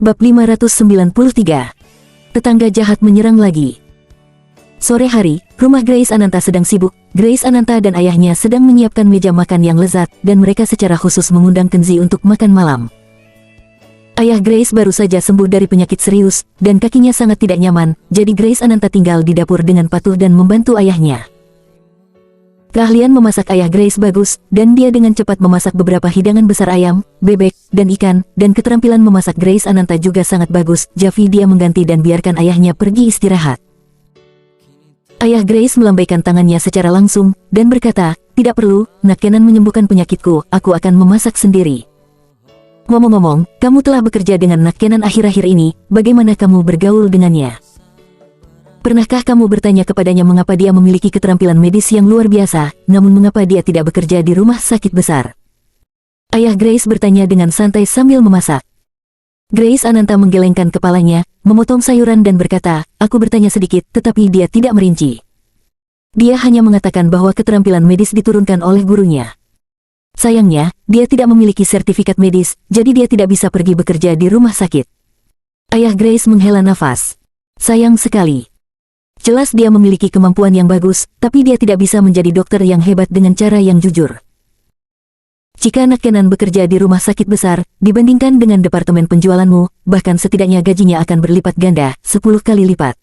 Bab 593. Tetangga jahat menyerang lagi. Sore hari, rumah Grace Ananta sedang sibuk. Grace Ananta dan ayahnya sedang menyiapkan meja makan yang lezat, dan mereka secara khusus mengundang Kenzi untuk makan malam. Ayah Grace baru saja sembuh dari penyakit serius, dan kakinya sangat tidak nyaman, jadi Grace Ananta tinggal di dapur dengan patuh dan membantu ayahnya. Keahlian memasak ayah Grace bagus, dan dia dengan cepat memasak beberapa hidangan besar ayam, bebek, dan ikan, dan keterampilan memasak Grace Ananta juga sangat bagus. Jadi dia mengganti dan biarkan ayahnya pergi istirahat. Ayah Grace melambaikan tangannya secara langsung, dan berkata, "Tidak perlu, Nak Kenan menyembuhkan penyakitku, aku akan memasak sendiri." Ngomong-ngomong, kamu telah bekerja dengan Nak Kenan akhir-akhir ini, bagaimana kamu bergaul dengannya? Pernahkah kamu bertanya kepadanya mengapa dia memiliki keterampilan medis yang luar biasa, namun mengapa dia tidak bekerja di rumah sakit besar? Ayah Grace bertanya dengan santai sambil memasak. Grace Ananta menggelengkan kepalanya, memotong sayuran dan berkata, "Aku bertanya sedikit, tetapi dia tidak merinci. Dia hanya mengatakan bahwa keterampilan medis diturunkan oleh gurunya. Sayangnya, dia tidak memiliki sertifikat medis, jadi dia tidak bisa pergi bekerja di rumah sakit." Ayah Grace menghela nafas. Sayang sekali. Jelas dia memiliki kemampuan yang bagus, tapi dia tidak bisa menjadi dokter yang hebat dengan cara yang jujur. Jika Nak Kenan bekerja di rumah sakit besar, dibandingkan dengan departemen penjualanmu, bahkan setidaknya gajinya akan berlipat ganda, 10 kali lipat.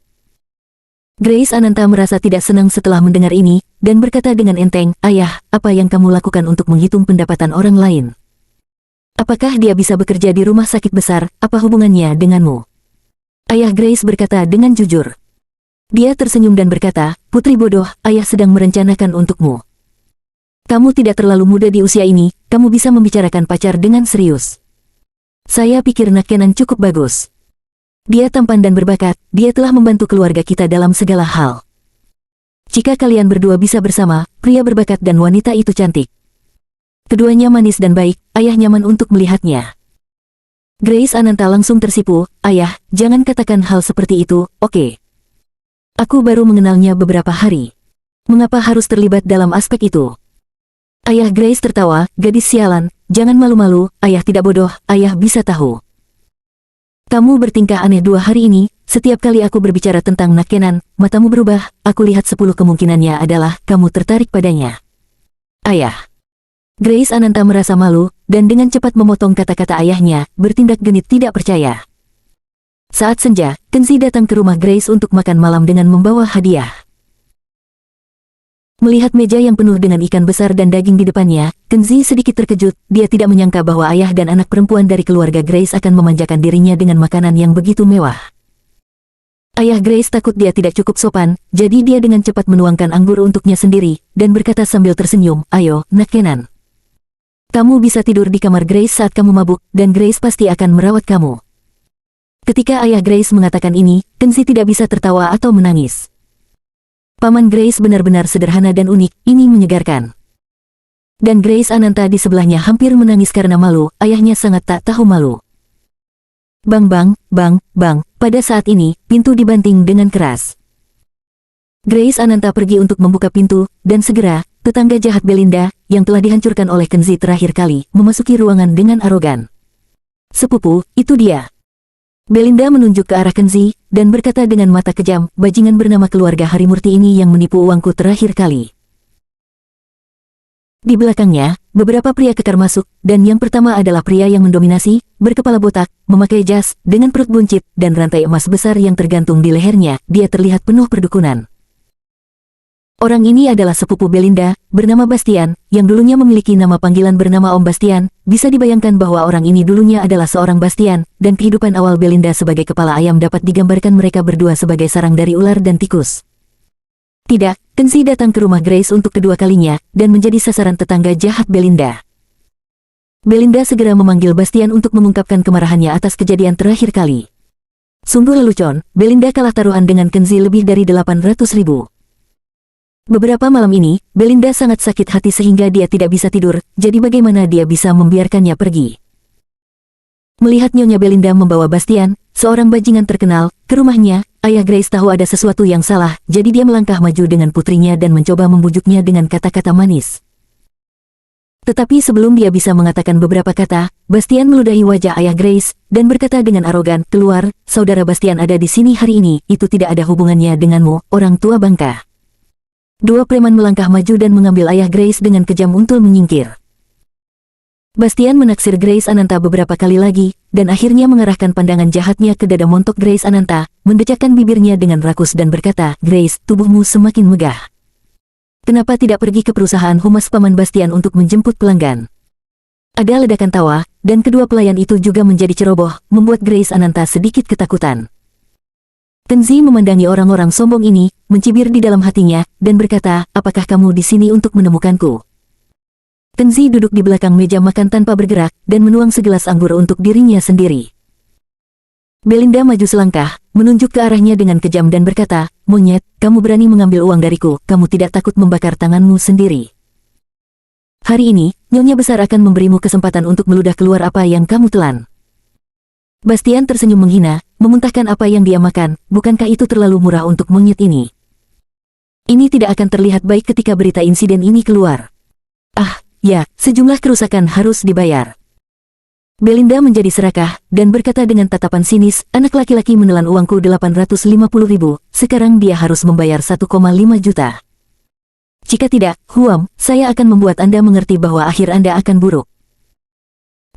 Grace Ananta merasa tidak senang setelah mendengar ini, dan berkata dengan enteng, "Ayah, apa yang kamu lakukan untuk menghitung pendapatan orang lain? Apakah dia bisa bekerja di rumah sakit besar, apa hubungannya denganmu?" Ayah Grace berkata dengan jujur. Dia tersenyum dan berkata, "Putri bodoh, ayah sedang merencanakan untukmu. Kamu tidak terlalu muda di usia ini, kamu bisa membicarakan pacar dengan serius. Saya pikir Nak Kenan cukup bagus. Dia tampan dan berbakat, dia telah membantu keluarga kita dalam segala hal. Jika kalian berdua bisa bersama, pria berbakat dan wanita itu cantik. Keduanya manis dan baik, ayah nyaman untuk melihatnya." Grace Ananta langsung tersipu, "Ayah, jangan katakan hal seperti itu, oke? Aku baru mengenalnya beberapa hari. Mengapa harus terlibat dalam aspek itu?" Ayah Grace tertawa, "Gadis sialan, jangan malu-malu, ayah tidak bodoh, ayah bisa tahu. Kamu bertingkah aneh 2 hari ini, setiap kali aku berbicara tentang Nak Kenan, matamu berubah, aku lihat 10 kemungkinannya adalah kamu tertarik padanya." "Ayah." Grace Ananta merasa malu, dan dengan cepat memotong kata-kata ayahnya, bertindak genit tidak percaya. Saat senja, Kenzi datang ke rumah Grace untuk makan malam dengan membawa hadiah. Melihat meja yang penuh dengan ikan besar dan daging di depannya, Kenzi sedikit terkejut. Dia tidak menyangka bahwa ayah dan anak perempuan dari keluarga Grace akan memanjakan dirinya dengan makanan yang begitu mewah. Ayah Grace takut dia tidak cukup sopan, jadi dia dengan cepat menuangkan anggur untuknya sendiri, dan berkata sambil tersenyum, "Ayo, Nak Kenan. Kamu bisa tidur di kamar Grace saat kamu mabuk, dan Grace pasti akan merawat kamu." Ketika ayah Grace mengatakan ini, Kenzi tidak bisa tertawa atau menangis. Paman Grace benar-benar sederhana dan unik, ini menyegarkan. Dan Grace Ananta di sebelahnya hampir menangis karena malu, ayahnya sangat tak tahu malu. Bang bang, bang, bang, pada saat ini, pintu dibanting dengan keras. Grace Ananta pergi untuk membuka pintu, dan segera, tetangga jahat Belinda, yang telah dihancurkan oleh Kenzi terakhir kali, memasuki ruangan dengan arogan. "Sepupu, itu dia." Belinda menunjuk ke arah Kenzi, dan berkata dengan mata kejam, "Bajingan bernama keluarga Harimurti ini yang menipu uangku terakhir kali." Di belakangnya, beberapa pria kekar masuk, dan yang pertama adalah pria yang mendominasi, berkepala botak, memakai jas, dengan perut buncit, dan rantai emas besar yang tergantung di lehernya. Dia terlihat penuh perdukunan. Orang ini adalah sepupu Belinda, bernama Bastian, yang dulunya memiliki nama panggilan bernama Om Bastian. Bisa dibayangkan bahwa orang ini dulunya adalah seorang Bastian, dan kehidupan awal Belinda sebagai kepala ayam dapat digambarkan mereka berdua sebagai sarang dari ular dan tikus. Tidak, Kenzi datang ke rumah Grace untuk kedua kalinya, dan menjadi sasaran tetangga jahat Belinda. Belinda segera memanggil Bastian untuk mengungkapkan kemarahannya atas kejadian terakhir kali. Sungguh lelucon, Belinda kalah taruhan dengan Kenzi lebih dari 800.000. Beberapa malam ini, Belinda sangat sakit hati sehingga dia tidak bisa tidur, jadi bagaimana dia bisa membiarkannya pergi? Melihat Nyonya Belinda membawa Bastian, seorang bajingan terkenal, ke rumahnya. Ayah Grace tahu ada sesuatu yang salah, jadi dia melangkah maju dengan putrinya dan mencoba membujuknya dengan kata-kata manis. Tetapi sebelum dia bisa mengatakan beberapa kata, Bastian meludahi wajah ayah Grace, dan berkata dengan arogan, "Keluar, saudara Bastian ada di sini hari ini, itu tidak ada hubungannya denganmu, orang tua bangka." Dua preman melangkah maju dan mengambil ayah Grace dengan kejam untuk menyingkir. Bastian menaksir Grace Ananta beberapa kali lagi, dan akhirnya mengarahkan pandangan jahatnya ke dada montok Grace Ananta, mendejakkan bibirnya dengan rakus dan berkata, "Grace, tubuhmu semakin megah. Kenapa tidak pergi ke perusahaan humas Paman Bastian untuk menjemput pelanggan?" Ada ledakan tawa, dan kedua pelayan itu juga menjadi ceroboh, membuat Grace Ananta sedikit ketakutan. Kenzi memandangi orang-orang sombong ini, mencibir di dalam hatinya, dan berkata, "Apakah kamu di sini untuk menemukanku?" Kenzi duduk di belakang meja makan tanpa bergerak, dan menuang segelas anggur untuk dirinya sendiri. Belinda maju selangkah, menunjuk ke arahnya dengan kejam dan berkata, "Monyet, kamu berani mengambil uang dariku, kamu tidak takut membakar tanganmu sendiri. Hari ini, Nyonya Besar akan memberimu kesempatan untuk meludah keluar apa yang kamu telan." Bastian tersenyum menghina, memuntahkan apa yang dia makan, bukankah itu terlalu murah untuk monyet ini? Ini tidak akan terlihat baik ketika berita insiden ini keluar. Ah, ya, sejumlah kerusakan harus dibayar. Belinda menjadi serakah, dan berkata dengan tatapan sinis, "Anak laki-laki menelan uangku 850.000, sekarang dia harus membayar 1,5 juta. Jika tidak, Huam, saya akan membuat Anda mengerti bahwa akhir Anda akan buruk."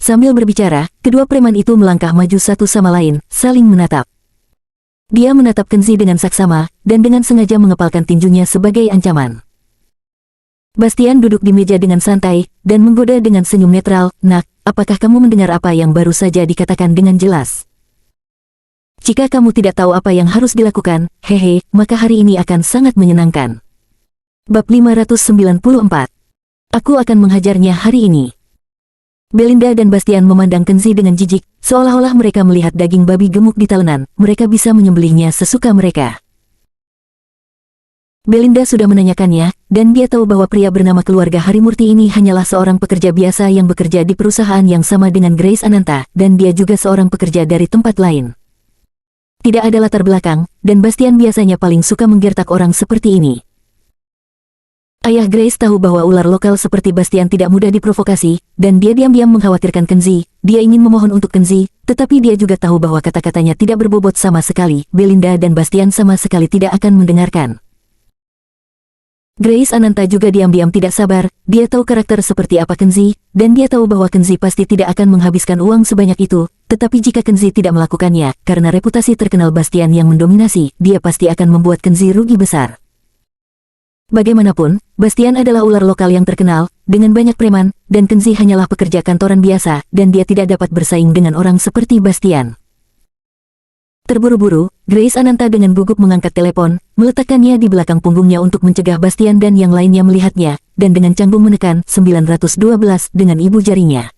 Sambil berbicara, kedua preman itu melangkah maju satu sama lain, saling menatap. Dia menatap Kenzi dengan saksama, dan dengan sengaja mengepalkan tinjunya sebagai ancaman. Bastian duduk di meja dengan santai, dan menggoda dengan senyum netral, "Nak, apakah kamu mendengar apa yang baru saja dikatakan dengan jelas? Jika kamu tidak tahu apa yang harus dilakukan, hehe, maka hari ini akan sangat menyenangkan." Bab 594. Aku akan menghajarnya hari ini. Belinda dan Bastian memandang Kenzi dengan jijik, seolah-olah mereka melihat daging babi gemuk di talenan, mereka bisa menyembelihnya sesuka mereka. Belinda sudah menanyakannya, dan dia tahu bahwa pria bernama keluarga Harimurti ini hanyalah seorang pekerja biasa yang bekerja di perusahaan yang sama dengan Grace Ananta, dan dia juga seorang pekerja dari tempat lain. Tidak ada latar belakang, dan Bastian biasanya paling suka menggertak orang seperti ini. Ayah Grace tahu bahwa ular lokal seperti Bastian tidak mudah diprovokasi, dan dia diam-diam mengkhawatirkan Kenzi. Dia ingin memohon untuk Kenzi, tetapi dia juga tahu bahwa kata-katanya tidak berbobot sama sekali. Belinda dan Bastian sama sekali tidak akan mendengarkan. Grace Ananta juga diam-diam tidak sabar, dia tahu karakter seperti apa Kenzi, dan dia tahu bahwa Kenzi pasti tidak akan menghabiskan uang sebanyak itu, tetapi jika Kenzi tidak melakukannya, karena reputasi terkenal Bastian yang mendominasi, dia pasti akan membuat Kenzi rugi besar. Bagaimanapun, Bastian adalah ular lokal yang terkenal, dengan banyak preman, dan Kenzi hanyalah pekerja kantoran biasa, dan dia tidak dapat bersaing dengan orang seperti Bastian. Terburu-buru, Grace Ananta dengan gugup mengangkat telepon, meletakkannya di belakang punggungnya untuk mencegah Bastian dan yang lainnya melihatnya, dan dengan canggung menekan 912 dengan ibu jarinya.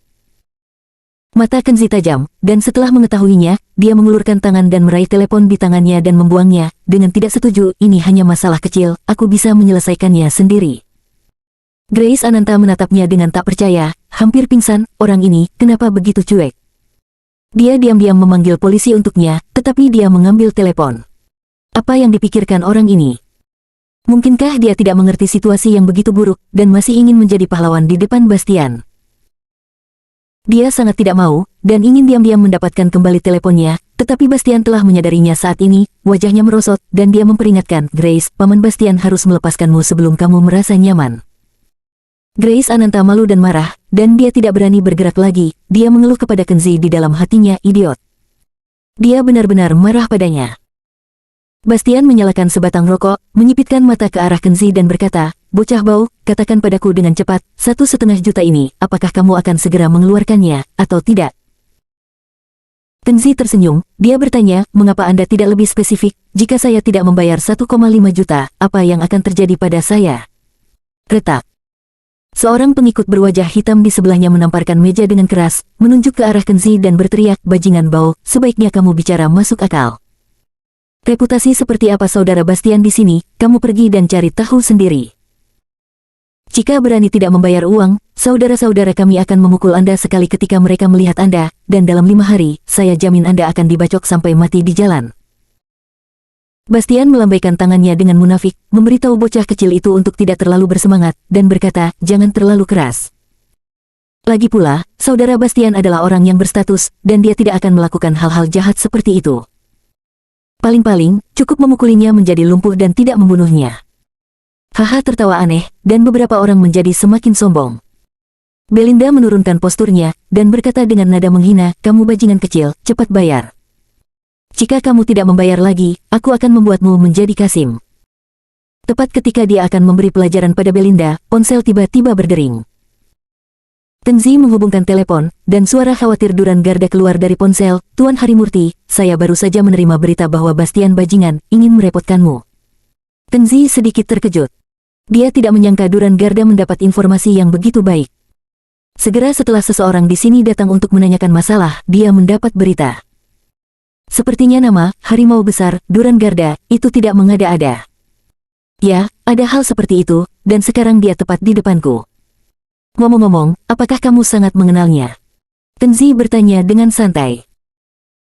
Mata Kenzi tajam, dan setelah mengetahuinya, dia mengulurkan tangan dan meraih telepon di tangannya dan membuangnya, dengan tidak setuju, "Ini hanya masalah kecil, aku bisa menyelesaikannya sendiri." Grace Ananta menatapnya dengan tak percaya, hampir pingsan, orang ini, kenapa begitu cuek? Dia diam-diam memanggil polisi untuknya, tetapi dia mengambil telepon. Apa yang dipikirkan orang ini? Mungkinkah dia tidak mengerti situasi yang begitu buruk, dan masih ingin menjadi pahlawan di depan Bastian? Dia sangat tidak mau, dan ingin diam-diam mendapatkan kembali teleponnya, tetapi Bastian telah menyadarinya saat ini, wajahnya merosot, dan dia memperingatkan, "Grace, Paman Bastian harus melepaskanmu sebelum kamu merasa nyaman." Grace Ananta malu dan marah, dan dia tidak berani bergerak lagi. Dia mengeluh kepada Kenzi di dalam hatinya, idiot. Dia benar-benar marah padanya. Bastian menyalakan sebatang rokok, menyipitkan mata ke arah Kenzi dan berkata, "Bocah bau, katakan padaku dengan cepat, 1,5 juta ini, apakah kamu akan segera mengeluarkannya, atau tidak?" Kenzi tersenyum, dia bertanya, "Mengapa Anda tidak lebih spesifik? Jika saya tidak membayar 1,5 juta, apa yang akan terjadi pada saya?" Retak. Seorang pengikut berwajah hitam di sebelahnya menamparkan meja dengan keras, menunjuk ke arah Kenzi dan berteriak, "Bajingan bau, sebaiknya kamu bicara masuk akal. Reputasi seperti apa saudara Bastian di sini, kamu pergi dan cari tahu sendiri." Jika berani tidak membayar uang, saudara-saudara kami akan memukul Anda sekali ketika mereka melihat Anda, dan dalam 5 hari, saya jamin Anda akan dibacok sampai mati di jalan. Bastian melambaikan tangannya dengan munafik, memberitahu bocah kecil itu untuk tidak terlalu bersemangat, dan berkata, jangan terlalu keras. Lagi pula, saudara Bastian adalah orang yang berstatus, dan dia tidak akan melakukan hal-hal jahat seperti itu. Paling-paling, cukup memukulinya menjadi lumpuh dan tidak membunuhnya. Haha, tertawa aneh, dan beberapa orang menjadi semakin sombong. Belinda menurunkan posturnya, dan berkata dengan nada menghina, kamu bajingan kecil, cepat bayar. Jika kamu tidak membayar lagi, aku akan membuatmu menjadi Kasim. Tepat ketika dia akan memberi pelajaran pada Belinda, ponsel tiba-tiba berdering. Kenzi menghubungkan telepon, dan suara khawatir Duran Garda keluar dari ponsel, Tuan Harimurti, saya baru saja menerima berita bahwa Bastian bajingan, ingin merepotkanmu. Kenzi sedikit terkejut. Dia tidak menyangka Duran Garda mendapat informasi yang begitu baik. Segera setelah seseorang di sini datang untuk menanyakan masalah, dia mendapat berita. Sepertinya nama, harimau besar, Duran Garda, itu tidak mengada-ada. Ya, ada hal seperti itu, dan sekarang dia tepat di depanku. Ngomong-ngomong, apakah kamu sangat mengenalnya? Kenzi bertanya dengan santai.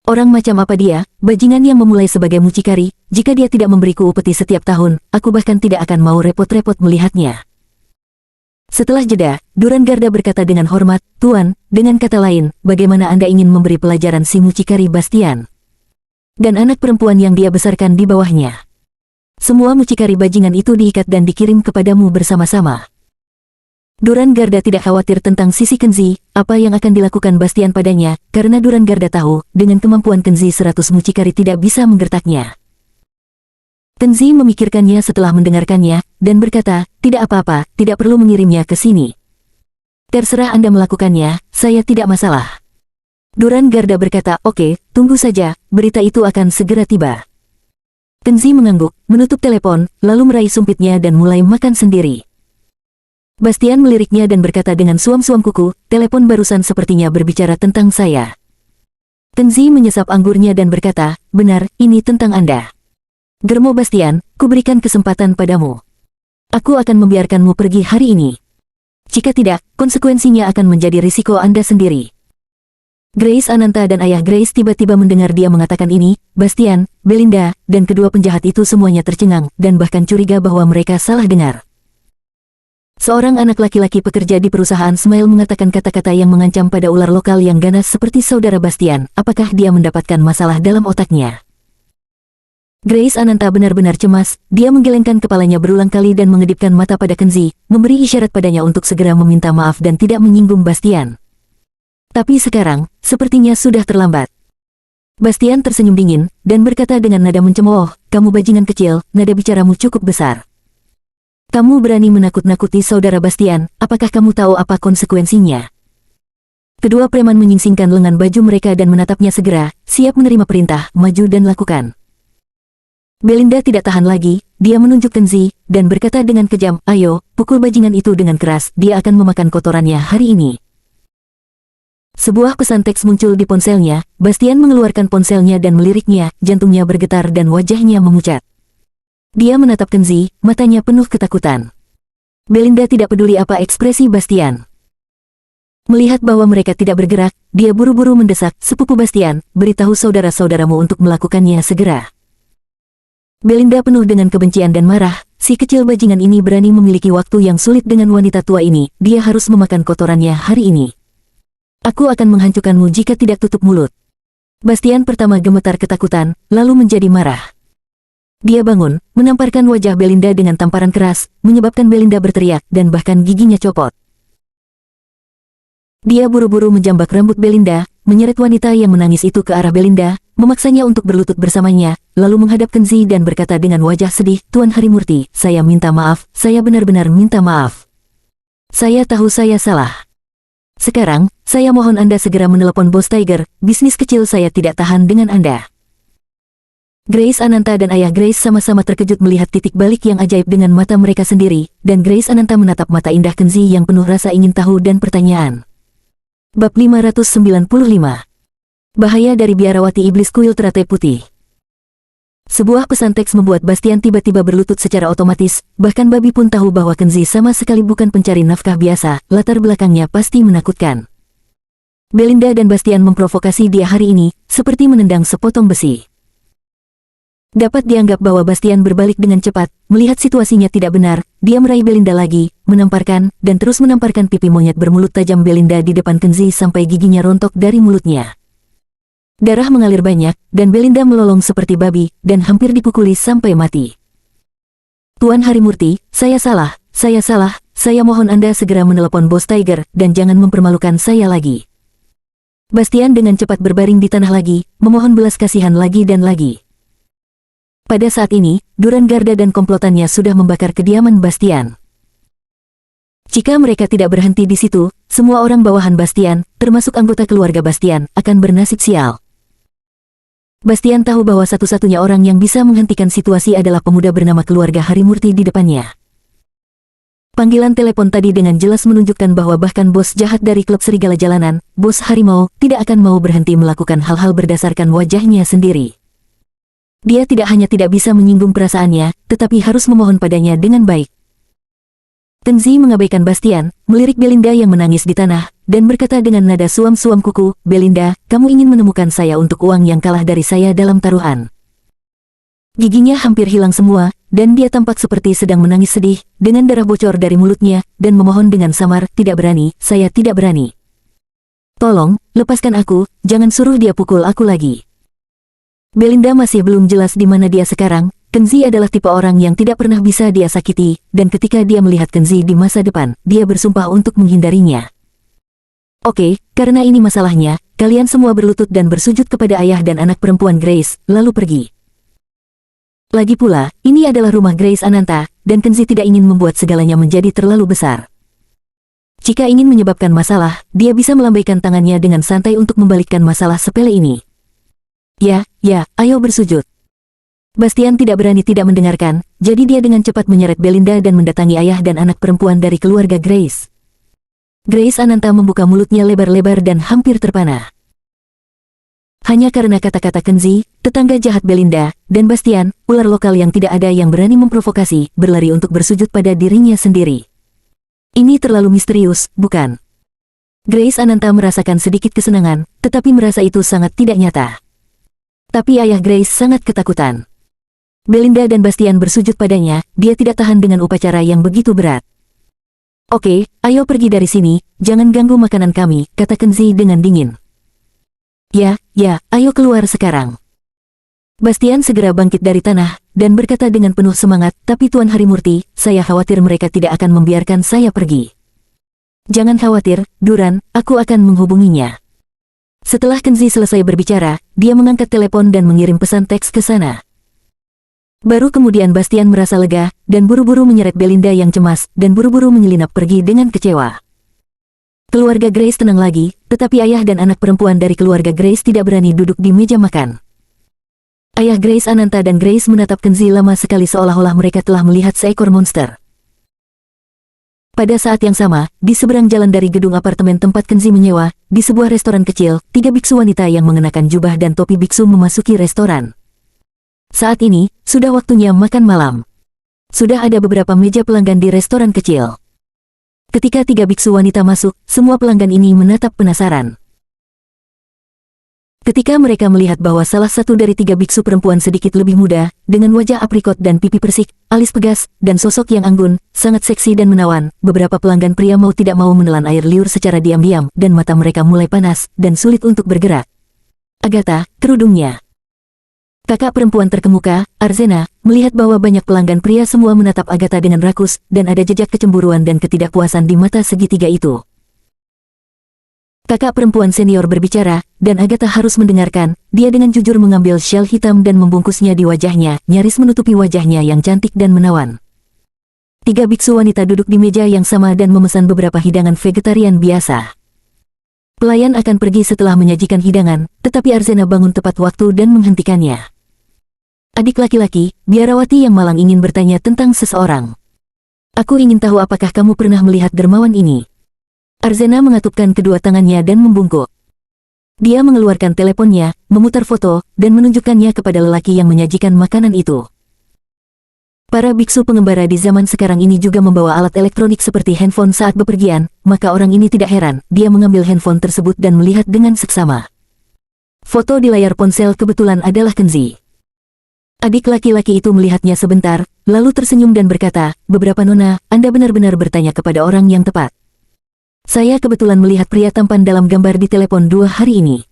Orang macam apa dia, bajingan yang memulai sebagai mucikari, jika dia tidak memberiku upeti setiap tahun, aku bahkan tidak akan mau repot-repot melihatnya. Setelah jeda, Duran Garda berkata dengan hormat, Tuan, dengan kata lain, bagaimana Anda ingin memberi pelajaran si mucikari Bastian? Dan anak perempuan yang dia besarkan di bawahnya. Semua mucikari bajingan itu diikat dan dikirim kepadamu bersama-sama. Duran Garda tidak khawatir tentang sisi Kenzi, apa yang akan dilakukan Bastian padanya, karena Duran Garda tahu, dengan kemampuan Kenzi 100 mucikari tidak bisa menggertaknya. Kenzi memikirkannya setelah mendengarkannya, dan berkata, tidak apa-apa, tidak perlu mengirimnya ke sini. Terserah Anda melakukannya, saya tidak masalah. Duran Garda berkata, oke, tunggu saja, berita itu akan segera tiba. Kenzi mengangguk, menutup telepon, lalu meraih sumpitnya dan mulai makan sendiri. Bastian meliriknya dan berkata dengan suam-suam kuku, telepon barusan sepertinya berbicara tentang saya. Kenzi menyesap anggurnya dan berkata, benar, ini tentang Anda. Germo Bastian, kuberikan kesempatan padamu. Aku akan membiarkanmu pergi hari ini. Jika tidak, konsekuensinya akan menjadi risiko Anda sendiri. Grace Ananta dan ayah Grace tiba-tiba mendengar dia mengatakan ini, Bastian, Belinda, dan kedua penjahat itu semuanya tercengang, dan bahkan curiga bahwa mereka salah dengar. Seorang anak laki-laki pekerja di perusahaan Smile mengatakan kata-kata yang mengancam pada ular lokal yang ganas seperti saudara Bastian, apakah dia mendapatkan masalah dalam otaknya? Grace Ananta benar-benar cemas, dia menggelengkan kepalanya berulang kali dan mengedipkan mata pada Kenzi, memberi isyarat padanya untuk segera meminta maaf dan tidak menyinggung Bastian. Tapi sekarang, sepertinya sudah terlambat. Bastian tersenyum dingin, dan berkata dengan nada mencemooh, kamu bajingan kecil, nada bicaramu cukup besar. Kamu berani menakut-nakuti saudara Bastian, apakah kamu tahu apa konsekuensinya? Kedua preman menyingsingkan lengan baju mereka dan menatapnya segera, siap menerima perintah, maju dan lakukan. Belinda tidak tahan lagi, dia menunjuk Kenzi, dan berkata dengan kejam, ayo, pukul bajingan itu dengan keras, dia akan memakan kotorannya hari ini. Sebuah pesan teks muncul di ponselnya, Bastian mengeluarkan ponselnya dan meliriknya, jantungnya bergetar dan wajahnya memucat. Dia menatap Kenzi, matanya penuh ketakutan. Belinda tidak peduli apa ekspresi Bastian. Melihat bahwa mereka tidak bergerak, dia buru-buru mendesak, sepupu Bastian, beritahu saudara-saudaramu untuk melakukannya segera. Belinda penuh dengan kebencian dan marah, si kecil bajingan ini berani memiliki waktu yang sulit dengan wanita tua ini, dia harus memakan kotorannya hari ini. Aku akan menghancurkanmu jika tidak tutup mulut. Bastian pertama gemetar ketakutan, lalu menjadi marah. Dia bangun, menamparkan wajah Belinda dengan tamparan keras, menyebabkan Belinda berteriak, dan bahkan giginya copot. Dia buru-buru menjambak rambut Belinda, menyeret wanita yang menangis itu ke arah Belinda, memaksanya untuk berlutut bersamanya, lalu menghadap Kenzi dan berkata dengan wajah sedih, Tuan Harimurti, saya minta maaf, saya benar-benar minta maaf. Saya tahu saya salah. Sekarang, saya mohon Anda segera menelepon Bos Tiger, bisnis kecil saya tidak tahan dengan Anda. Grace Ananta dan ayah Grace sama-sama terkejut melihat titik balik yang ajaib dengan mata mereka sendiri, dan Grace Ananta menatap mata indah Kenzi yang penuh rasa ingin tahu dan pertanyaan. Bab 595. Bahaya dari biarawati iblis kuil teratai putih. Sebuah pesan teks membuat Bastian tiba-tiba berlutut secara otomatis, bahkan babi pun tahu bahwa Kenzi sama sekali bukan pencari nafkah biasa, latar belakangnya pasti menakutkan. Belinda dan Bastian memprovokasi dia hari ini, seperti menendang sepotong besi. Dapat dianggap bahwa Bastian berbalik dengan cepat, melihat situasinya tidak benar, dia meraih Belinda lagi, menamparkan, dan terus menamparkan pipi monyet bermulut tajam Belinda di depan Kenzi sampai giginya rontok dari mulutnya. Darah mengalir banyak, dan Belinda melolong seperti babi, dan hampir dipukuli sampai mati. Tuan Harimurti, saya salah, saya mohon Anda segera menelepon Bos Tiger, dan jangan mempermalukan saya lagi. Bastian dengan cepat berbaring di tanah lagi, memohon belas kasihan lagi dan lagi. Pada saat ini, Duran Garda dan komplotannya sudah membakar kediaman Bastian. Jika mereka tidak berhenti di situ, semua orang bawahan Bastian, termasuk anggota keluarga Bastian, akan bernasib sial. Bastian tahu bahwa satu-satunya orang yang bisa menghentikan situasi adalah pemuda bernama keluarga Harimurti di depannya. Panggilan telepon tadi dengan jelas menunjukkan bahwa bahkan bos jahat dari klub serigala jalanan, Bos Harimau, tidak akan mau berhenti melakukan hal-hal berdasarkan wajahnya sendiri. Dia tidak hanya tidak bisa menyinggung perasaannya, tetapi harus memohon padanya dengan baik. Kenzi mengabaikan Bastian, melirik Belinda yang menangis di tanah, dan berkata dengan nada suam-suam kuku, "Belinda, kamu ingin menemukan saya untuk uang yang kalah dari saya dalam taruhan." Giginya hampir hilang semua, dan dia tampak seperti sedang menangis sedih, dengan darah bocor dari mulutnya, dan memohon dengan samar, "Tidak berani, saya tidak berani. Tolong, lepaskan aku, jangan suruh dia pukul aku lagi." Belinda masih belum jelas di mana dia sekarang. Kenzi adalah tipe orang yang tidak pernah bisa dia sakiti, dan ketika dia melihat Kenzi di masa depan, dia bersumpah untuk menghindarinya. Oke, karena ini masalahnya, kalian semua berlutut dan bersujud kepada ayah dan anak perempuan Grace, lalu pergi. Lagi pula, ini adalah rumah Grace Ananta, dan Kenzi tidak ingin membuat segalanya menjadi terlalu besar. Jika ingin menyebabkan masalah, dia bisa melambaikan tangannya dengan santai untuk membalikkan masalah sepele ini. Ya, ayo bersujud. Bastian tidak berani tidak mendengarkan, jadi dia dengan cepat menyeret Belinda dan mendatangi ayah dan anak perempuan dari keluarga Grace. Grace Ananta membuka mulutnya lebar-lebar dan hampir terpana. Hanya karena kata-kata Kenzi, tetangga jahat Belinda, dan Bastian, ular lokal yang tidak ada yang berani memprovokasi, berlari untuk bersujud pada dirinya sendiri. Ini terlalu misterius, bukan? Grace Ananta merasakan sedikit kesenangan, tetapi merasa itu sangat tidak nyata. Tapi ayah Grace sangat ketakutan. Belinda dan Bastian bersujud padanya, dia tidak tahan dengan upacara yang begitu berat. Oke, ayo pergi dari sini, jangan ganggu makanan kami, kata Kenzi dengan dingin. Ya, ayo keluar sekarang. Bastian segera bangkit dari tanah, dan berkata dengan penuh semangat, tapi Tuan Harimurti, saya khawatir mereka tidak akan membiarkan saya pergi. Jangan khawatir, Duran, aku akan menghubunginya. Setelah Kenzi selesai berbicara, dia mengangkat telepon dan mengirim pesan teks ke sana. Baru kemudian Bastian merasa lega, dan buru-buru menyeret Belinda yang cemas, dan buru-buru menyelinap pergi dengan kecewa. Keluarga Grace tenang lagi, tetapi ayah dan anak perempuan dari keluarga Grace tidak berani duduk di meja makan. Ayah Grace Ananta dan Grace menatap Kenzi lama sekali seolah-olah mereka telah melihat seekor monster. Pada saat yang sama, di seberang jalan dari gedung apartemen tempat Kenzi menyewa, di sebuah restoran kecil, 3 biksu wanita yang mengenakan jubah dan topi biksu memasuki restoran. Saat ini, sudah waktunya makan malam. Sudah ada beberapa meja pelanggan di restoran kecil. Ketika 3 biksu wanita masuk, semua pelanggan ini menatap penasaran. Ketika mereka melihat bahwa salah satu dari 3 biksu perempuan sedikit lebih muda, dengan wajah aprikot dan pipi persik, alis pegas, dan sosok yang anggun, sangat seksi dan menawan, beberapa pelanggan pria mau tidak mau menelan air liur secara diam-diam, dan mata mereka mulai panas, dan sulit untuk bergerak. Agatha, kerudungnya. Kakak perempuan terkemuka, Arzena, melihat bahwa banyak pelanggan pria semua menatap Agatha dengan rakus, dan ada jejak kecemburuan dan ketidakpuasan di mata segitiga itu. Kakak perempuan senior berbicara, dan Agatha harus mendengarkan. Dia dengan jujur mengambil syal hitam dan membungkusnya di wajahnya, nyaris menutupi wajahnya yang cantik dan menawan. 3 biksu wanita duduk di meja yang sama dan memesan beberapa hidangan vegetarian biasa. Pelayan akan pergi setelah menyajikan hidangan, tetapi Arzena bangun tepat waktu dan menghentikannya. Adik laki-laki, biarawati yang malang ingin bertanya tentang seseorang. Aku ingin tahu apakah kamu pernah melihat dermawan ini. Arzena mengatupkan kedua tangannya dan membungkuk. Dia mengeluarkan teleponnya, memutar foto, dan menunjukkannya kepada lelaki yang menyajikan makanan itu. Para biksu pengembara di zaman sekarang ini juga membawa alat elektronik seperti handphone saat bepergian, maka orang ini tidak heran, dia mengambil handphone tersebut dan melihat dengan seksama. Foto di layar ponsel kebetulan adalah Kenzi. Adik laki-laki itu melihatnya sebentar, lalu tersenyum dan berkata, "Beberapa nona, Anda benar-benar bertanya kepada orang yang tepat. Saya kebetulan melihat pria tampan dalam gambar di telepon 2 hari ini."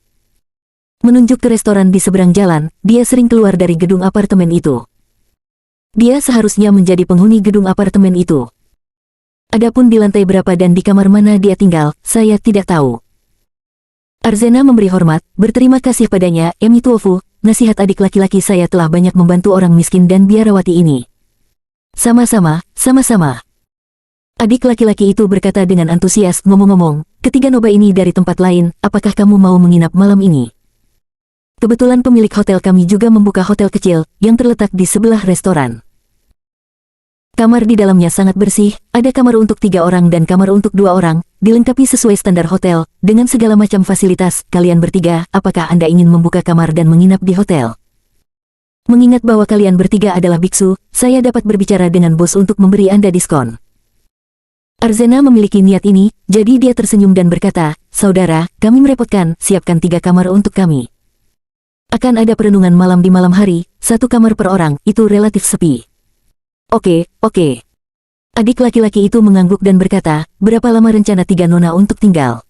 Menunjuk ke restoran di seberang jalan, dia sering keluar dari gedung apartemen itu. Dia seharusnya menjadi penghuni gedung apartemen itu. Adapun di lantai berapa dan di kamar mana dia tinggal, saya tidak tahu. Arzena memberi hormat, berterima kasih padanya, Emi Tuofu, nasihat adik laki-laki saya telah banyak membantu orang miskin dan biarawati ini. Sama-sama, sama-sama. Adik laki-laki itu berkata dengan antusias, ngomong-ngomong, ketiga noba ini dari tempat lain, apakah kamu mau menginap malam ini? Kebetulan pemilik hotel kami juga membuka hotel kecil, yang terletak di sebelah restoran. Kamar di dalamnya sangat bersih, ada kamar untuk 3 orang dan kamar untuk 2 orang, dilengkapi sesuai standar hotel, dengan segala macam fasilitas. Kalian bertiga, apakah Anda ingin membuka kamar dan menginap di hotel? Mengingat bahwa kalian bertiga adalah biksu, saya dapat berbicara dengan bos untuk memberi Anda diskon. Arzena memiliki niat ini, jadi dia tersenyum dan berkata, "Saudara, kami merepotkan, siapkan 3 kamar untuk kami. Akan ada perenungan malam di malam hari, 1 kamar per orang, itu relatif sepi." Oke. Adik laki-laki itu mengangguk dan berkata, "Berapa lama rencana 3 nona untuk tinggal?"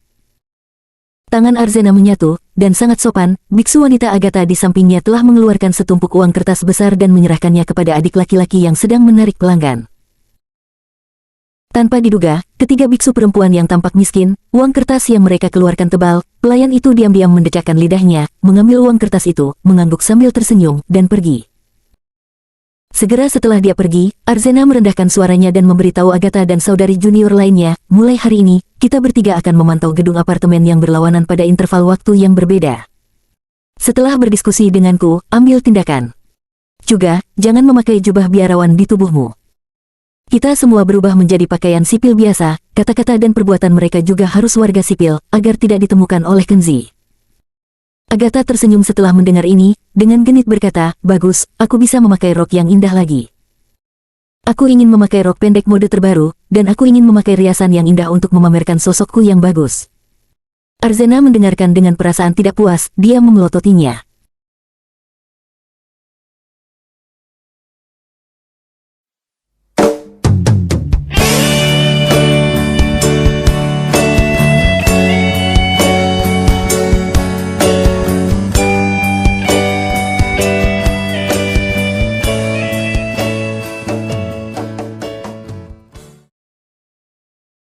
Tangan Arzena menyatu, dan sangat sopan, biksu wanita Agatha di sampingnya telah mengeluarkan setumpuk uang kertas besar dan menyerahkannya kepada adik laki-laki yang sedang menarik pelanggan. Tanpa diduga, ketiga biksu perempuan yang tampak miskin, uang kertas yang mereka keluarkan tebal, pelayan itu diam-diam mendecakkan lidahnya, mengambil uang kertas itu, mengangguk sambil tersenyum, dan pergi. Segera setelah dia pergi, Arzena merendahkan suaranya dan memberitahu Agatha dan saudari junior lainnya, "Mulai hari ini, kita bertiga akan memantau gedung apartemen yang berlawanan pada interval waktu yang berbeda. Setelah berdiskusi denganku, ambil tindakan. Juga, jangan memakai jubah biarawan di tubuhmu. Kita semua berubah menjadi pakaian sipil biasa, kata-kata dan perbuatan mereka juga harus warga sipil, agar tidak ditemukan oleh Kenzi." Agatha tersenyum setelah mendengar ini, dengan genit berkata, "Bagus, aku bisa memakai rok yang indah lagi. Aku ingin memakai rok pendek mode terbaru, dan aku ingin memakai riasan yang indah untuk memamerkan sosokku yang bagus." Arzena mendengarkan dengan perasaan tidak puas, dia memelototinya.